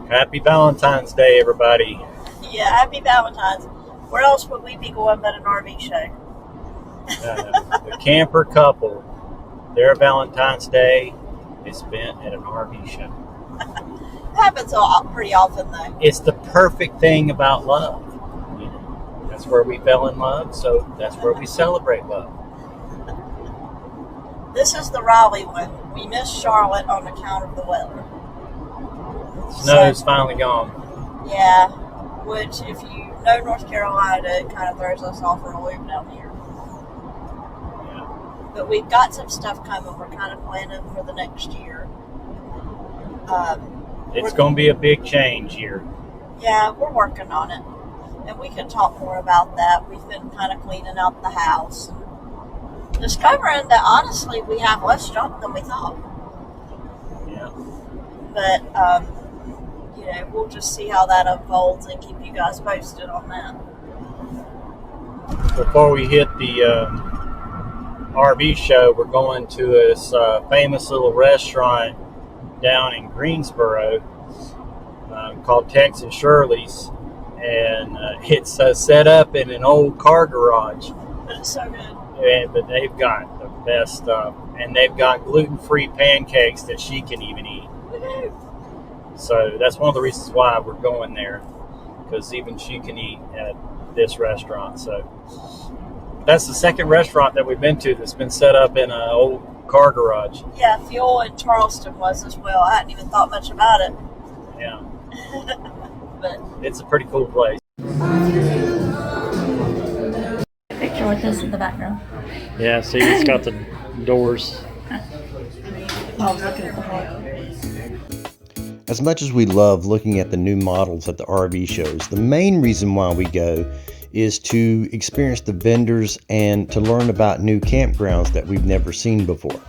Happy Valentine's Day, everybody. Yeah, happy Valentine's. Where else would we be going but an RV show? The camper couple, their Valentine's Day is spent at an RV show. It happens pretty often, though. It's the perfect thing about love. You know, that's where we fell in love, so that's where we celebrate love. This is the Raleigh one. We missed Charlotte on account of the weather. Snow's finally gone. Yeah, which if you know North Carolina, it kind of throws us off for a loop down here. Yeah. But we've got some stuff coming. We're kind of planning for the next year. It's going to be a big change here. Yeah, we're working on it. And we can talk more about that. We've been kind of cleaning out the house. Discovering that, honestly, we have less junk than we thought. Yeah. But, we'll just see how that unfolds and keep you guys posted on that. Before we hit the RV show, we're going to this famous little restaurant down in Greensboro called Texas Shirley's, and it's set up in an old car garage. But it's so good. But they've got the best stuff, and they've got gluten-free pancakes that she can even eat. Woo-hoo. So that's one of the reasons why we're going there, because even she can eat at this restaurant. So that's the second restaurant that we've been to that's been set up in an old car garage. Yeah, Fuel in Charleston was as well. I hadn't even thought much about it. Yeah. But It's a pretty cool place. picture with this in the background. Yeah, see, it's got the doors. I was looking at the photo. As much as we love looking at the new models at the RV shows, the main reason why we go is to experience the vendors and to learn about new campgrounds that we've never seen before.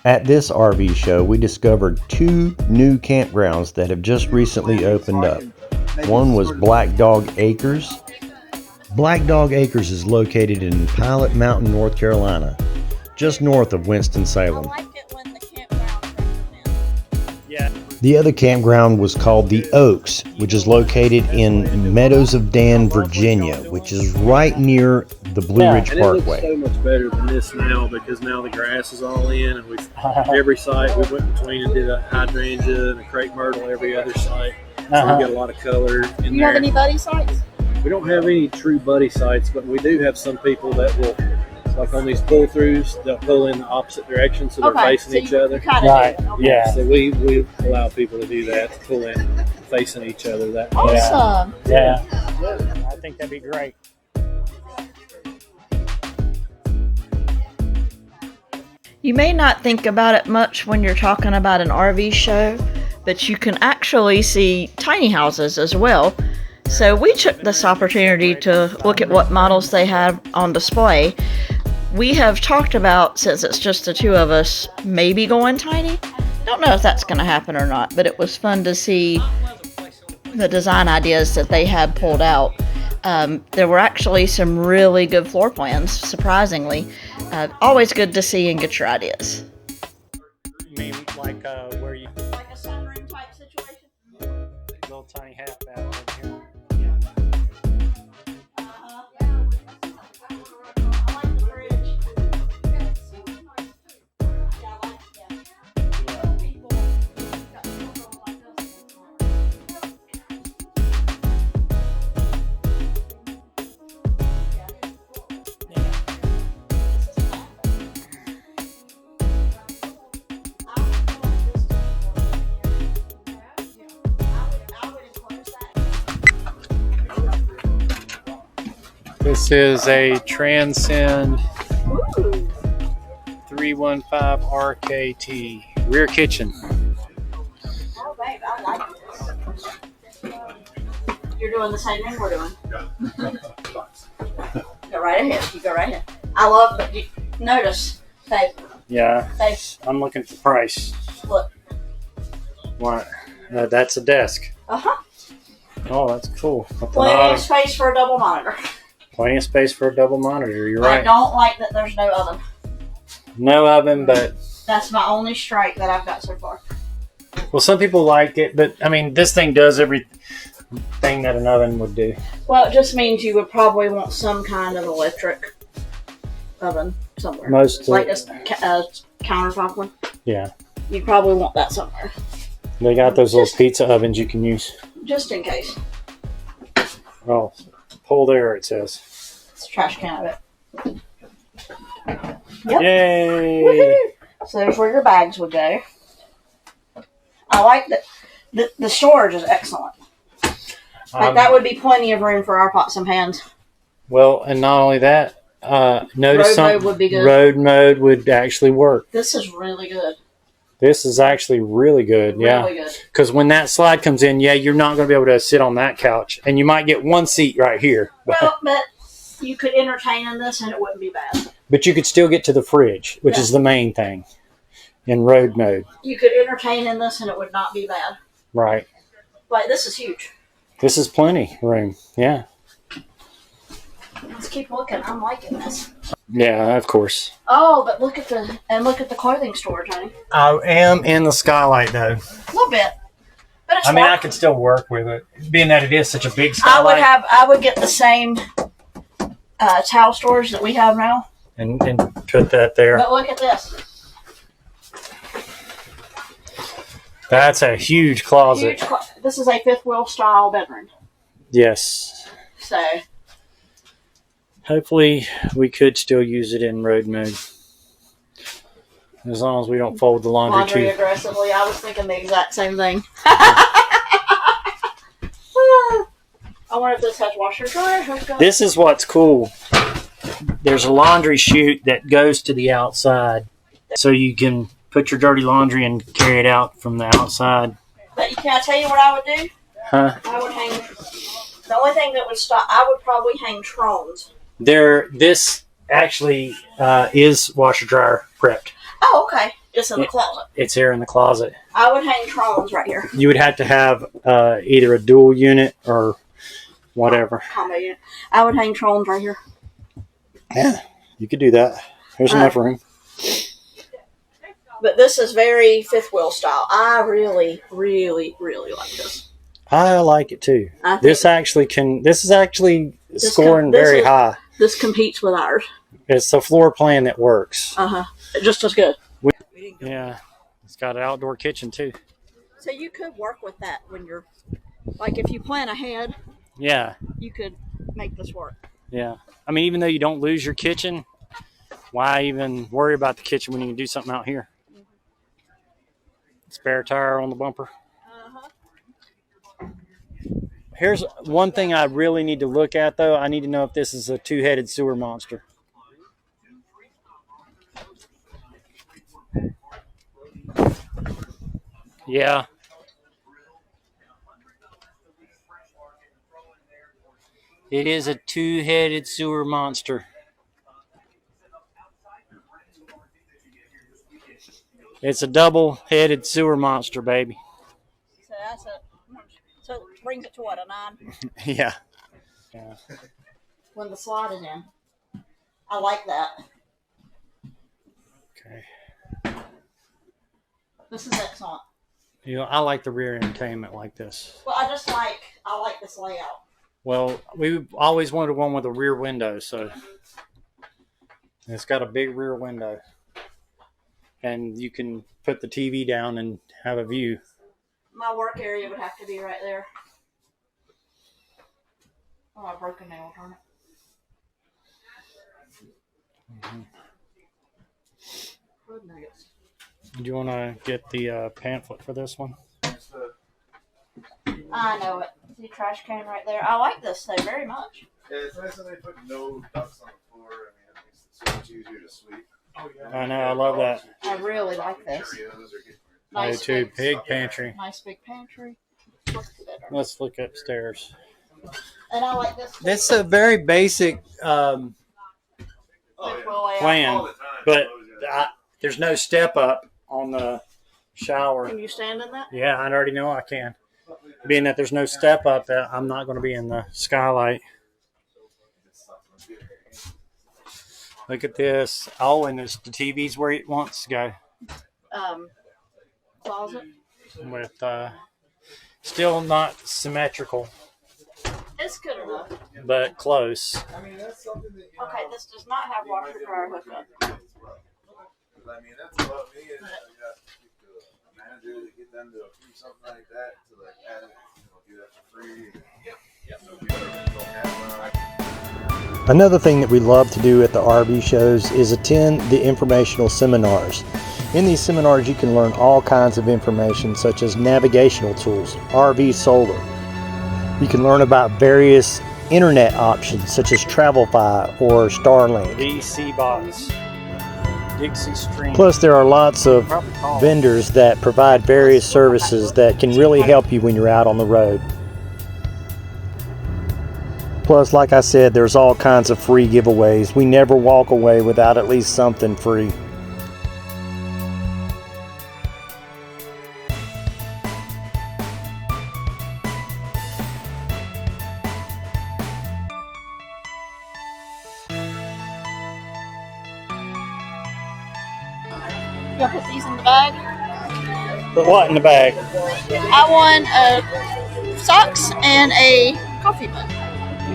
At this RV show, we discovered 2 new campgrounds that have just recently opened up. One was Black Dog Acres. Black Dog Acres is located in Pilot Mountain, North Carolina, just north of Winston-Salem. I like it when the campground brings them in. Yeah. The other campground was called The Oaks, which is located in Meadows of Dan, Virginia, which is right near the Blue Ridge And Parkway. it looks so much better than this now, because now the grass is all in, and every site we went between and did a hydrangea and a crepe myrtle every other site. So we get a lot of color in Do you there. have any buddy sites? We don't have any true buddy sites, but we do have some people that will, like on these pull-throughs, they'll pull in the opposite direction so they're facing each other. Right, yeah. So we allow people to do that, to pull in facing each other that way. Awesome. Yeah. I think that'd be great. You may not think about it much when you're talking about an RV show, but you can actually see tiny houses as well. So we took this opportunity to look at what models they have on display. We have talked about, since it's just the 2 of us, maybe going tiny. Don't know if that's going to happen or not, but it was fun to see the design ideas that they had pulled out. There were actually some really good floor plans, surprisingly. Always good to see and get your ideas. You mean like where you Like a sunroom type situation? little tiny half bath over here? I like the bridge. This is a Transcend 315 RKT rear kitchen. Oh, babe, I like this. You're doing the same thing we're doing. Go right ahead. You go right ahead. I love, but you notice, babe. Yeah, Babe, I'm looking for price. look. What? That's a desk. Uh-huh. Oh, that's cool. Plenty of space for a double monitor. Plenty of space for a double monitor. You're I right. don't like that there's no oven. No oven, but That's my only strike that I've got so far. Well, some people like it, but I mean, this thing does everything that an oven would do. Well, it just means you would probably want some kind of electric oven somewhere. Like a countertop one. Yeah. You'd probably want that somewhere. They got those little pizza ovens you can use. Just in case. Oh, pull there, it says. It's a trash can of it. Yep. Yay! Woo-hoo! So there's where your bags would go. I like the storage is excellent. Like that would be plenty of room for our pots and pans. Well, and not only that, notice road mode would be good. Road mode would actually work. This is really good. This is actually really good. Really good. Because when that slide comes in, you're not going to be able to sit on that couch, and you might get one seat right here. Well, but you could entertain in this, and it wouldn't be bad. But you could still get to the fridge, which is the main thing in road mode. You could entertain in this, and it would not be bad. Right. Like, this is huge. This is plenty room. Yeah. Let's keep looking. I'm liking this. Yeah, of course. Oh, but look at the clothing storage, honey. I am in the skylight though. A little bit. But it's I could still work with it, being that it is such a big skylight. I would get the same towel storage that we have now. And put that there. But look at this. That's a huge closet. This is a fifth wheel style bedroom. Yes. So. Hopefully we could still use it in road mode. As long as we don't fold the laundry too aggressively. I was thinking the exact same thing. I wonder if this has washer dryer. This is what's cool. There's a laundry chute that goes to the outside. So you can put your dirty laundry and carry it out from the outside. But can I tell you what I would do? Huh? I would hang. The only thing that would stop, I would probably hang Trones. This actually is washer dryer prepped. Oh, okay. Just in the closet. It's here in the closet. I would hang Trones right here. You would have to have either a dual unit or whatever. Combo unit. I would hang Trones right here. Yeah, you could do that. There's enough room. But this is very fifth wheel style. I really, really, really like this. I like it too. This is actually scoring very high. This competes with ours. It's a floor plan that works. Just as good. Yeah. It's got an outdoor kitchen too. So you could work with that when you're, like if you plan ahead. Yeah. You could make this work. Yeah. I mean, even though you don't lose your kitchen, why even worry about the kitchen when you can do something out here? Spare tire on the bumper. Here's one thing I really need to look at, though. I need to know if this is a two-headed sewer monster. Yeah. It is a two-headed sewer monster. It's a double-headed sewer monster, baby. So that's it. So it brings it to what, a 9? Yeah. When the slide is in. I like that. Okay. This is excellent. You know, I like the rear entertainment like this. Well, I like this layout. Well, we always wanted one with a rear window, so it's got a big rear window. And you can put the TV down and have a view. My work area would have to be right there. Oh, I broke a nail, darn it. Good nuggets. Do you want to get the pamphlet for this one? I know it. See, trash can right there. I like this though very much. Yeah, it's nice that they put no ducks on the floor. I mean, it makes it so much easier to sweep. Oh, yeah. I know, I love that. I really like this. I do too. Big pantry. Nice big pantry. Let's look upstairs. And I like this. This is a very basic plan, but there's no step up on the shower. Can you stand in that? Yeah, I already know I can. Being that there's no step up, that I'm not going to be in the skylight. Look at this. Oh, and the TV's where it wants to go. Closet. with still not symmetrical, It's good enough. but close. Okay, this does not have washer dryer hookup. I mean, that's what me is. You got to speak to a manager to get them to approve something like that to like add it, do that for free. So people don't have Another thing that we love to do at the RV shows is attend the informational seminars. In these seminars, you can learn all kinds of information such as navigational tools, RV solar. You can learn about various internet options such as TravelFi or Starlink. DC box, Dixie Stream. Plus, there are lots of vendors that provide various services that can really help you when you're out on the road. Plus, like I said, there's all kinds of free giveaways. We never walk away without at least something free. You want to put these in the bag? Put what in the bag? I want socks and a coffee mug.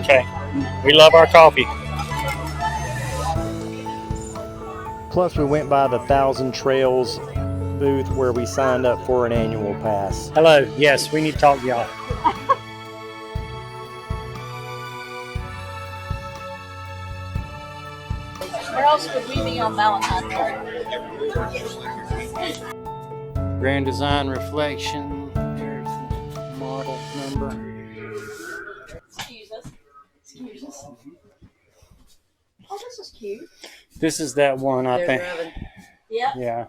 Okay. We love our coffee. Plus, we went by the 1,000 Trails booth where we signed up for an annual pass. Hello. Yes, we need to talk to y'all. Where else would we be on Valentine's Day? Grand Design Reflection. There's the model number. Excuse us. Excuse us. Oh, this is cute. This is that one, I think. Yep. Yeah,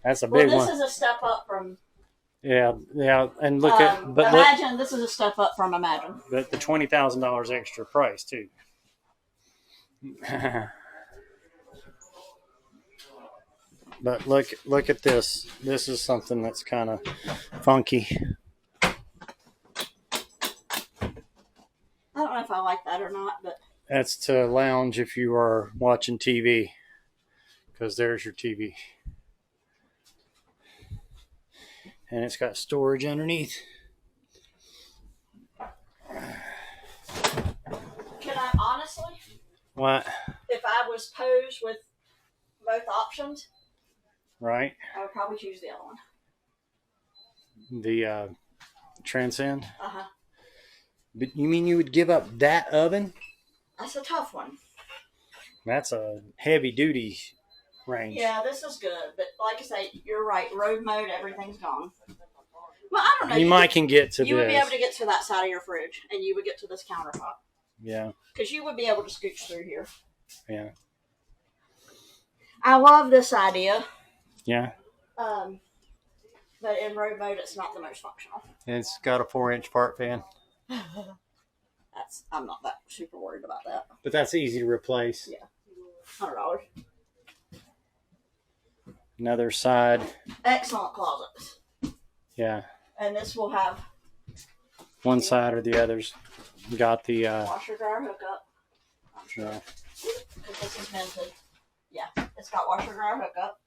that's a Well, big this one. is a step up from. Yeah, and look at, but look, Imagine. This is a step up from Imagine. but the $20,000 extra price too. But look at this. This is something that's kind of funky. I don't know if I like that or not, but That's to lounge if you are watching TV, because there's your TV. And it's got storage underneath. can I honestly, What? if I was posed with both options, Right? I would probably choose the other one. The Transcend. Uh huh. But you mean you would give up that oven? That's a tough one. That's a heavy duty range. Yeah, this is good, but like I say, you're right. Road mode, everything's gone. Well, I don't know. You might can get to You would be this. able to get to that side of your fridge, and you would get to this countertop Yeah, because you would be able to scooch through here. yeah, I love this idea, yeah. but in road mode, it's not the most functional. It's got a 4-inch part fan, I'm not that super worried about that. but that's easy to replace. Yeah, $100. Another side. Excellent closets, Yeah, and this will have one side or the others. Got the washer dryer hookup. I'm sure. yeah. Because this is vented. Yeah, it's got washer dryer hookup.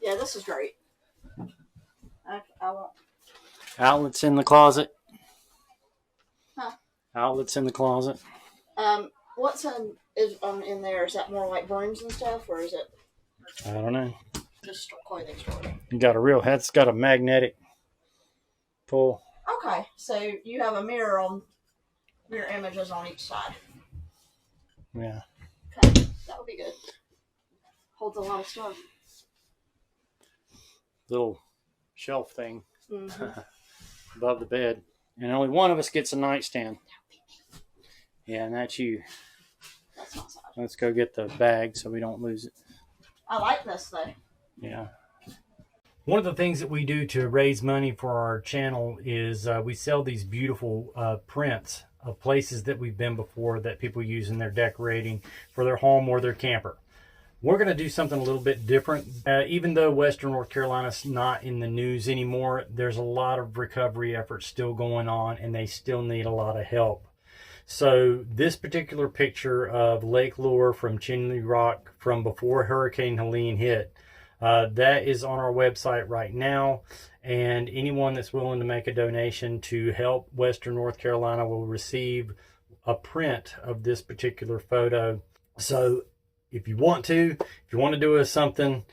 Yeah, this is great. I won't. Outlets in the closet. Huh? Outlets in the closet. What's in there? Is that more like brooms and stuff, or is it I don't know. just clothing storage? You got a real. It's got a magnetic pull. Okay, so you have a mirror images on each side. Yeah. Okay, that would be good. Holds a lot of stuff. Little shelf thing Mm-hmm. above the bed, and only one of us gets a nightstand. Yeah, and that's you. That's not sad. Let's go get the bag so we don't lose it. I like this though. Yeah. One of the things that we do to raise money for our channel is we sell these beautiful prints of places that we've been before that people use in their decorating for their home or their camper. We're going to do something a little bit different. Even though Western North Carolina's not in the news anymore, there's a lot of recovery efforts still going on, and they still need a lot of help. So this particular picture of Lake Lure from Chimney Rock from before Hurricane Helene hit, That is on our website right now, and anyone that's willing to make a donation to help Western North Carolina will receive a print of this particular photo. So if you want to do something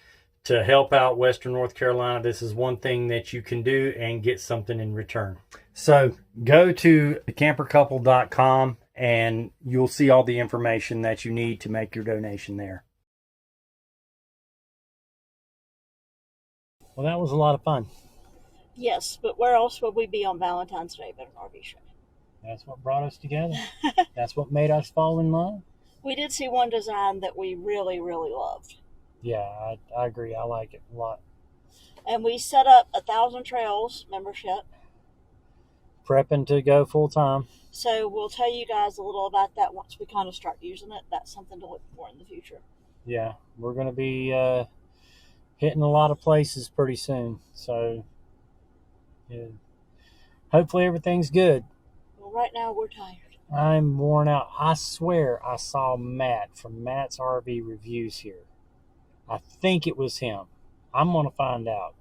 to help out Western North Carolina, this is one thing that you can do and get something in return. So go to thecampercouple.com and you'll see all the information that you need to make your donation there. Well, that was a lot of fun. Yes, but where else would we be on Valentine's Day but an RV show? That's what brought us together. That's what made us fall in love. We did see one design that we really, really loved. Yeah, I agree. I like it a lot. And we set up 1,000 Trails membership. Prepping to go full time. So we'll tell you guys a little about that once we kind of start using it. That's something to look for in the future. Yeah, we're going to be hitting a lot of places pretty soon. So yeah, hopefully everything's good. Well, right now we're tired. I'm worn out. I swear I saw Matt from Matt's RV Reviews here. I think it was him. I'm going to find out.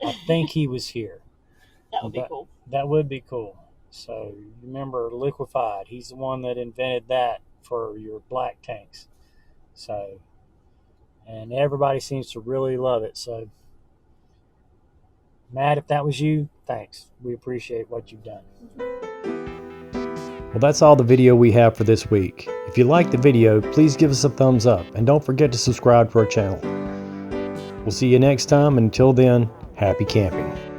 I think he was here. That would be cool. That would be cool. So remember Liquefied. He's the one that invented that for your black tanks. So, and everybody seems to really love it. So, Matt, if that was you, thanks. We appreciate what you've done. Well, that's all the video we have for this week. If you liked the video, please give us a thumbs up and don't forget to subscribe to our channel. We'll see you next time. Until then, happy camping.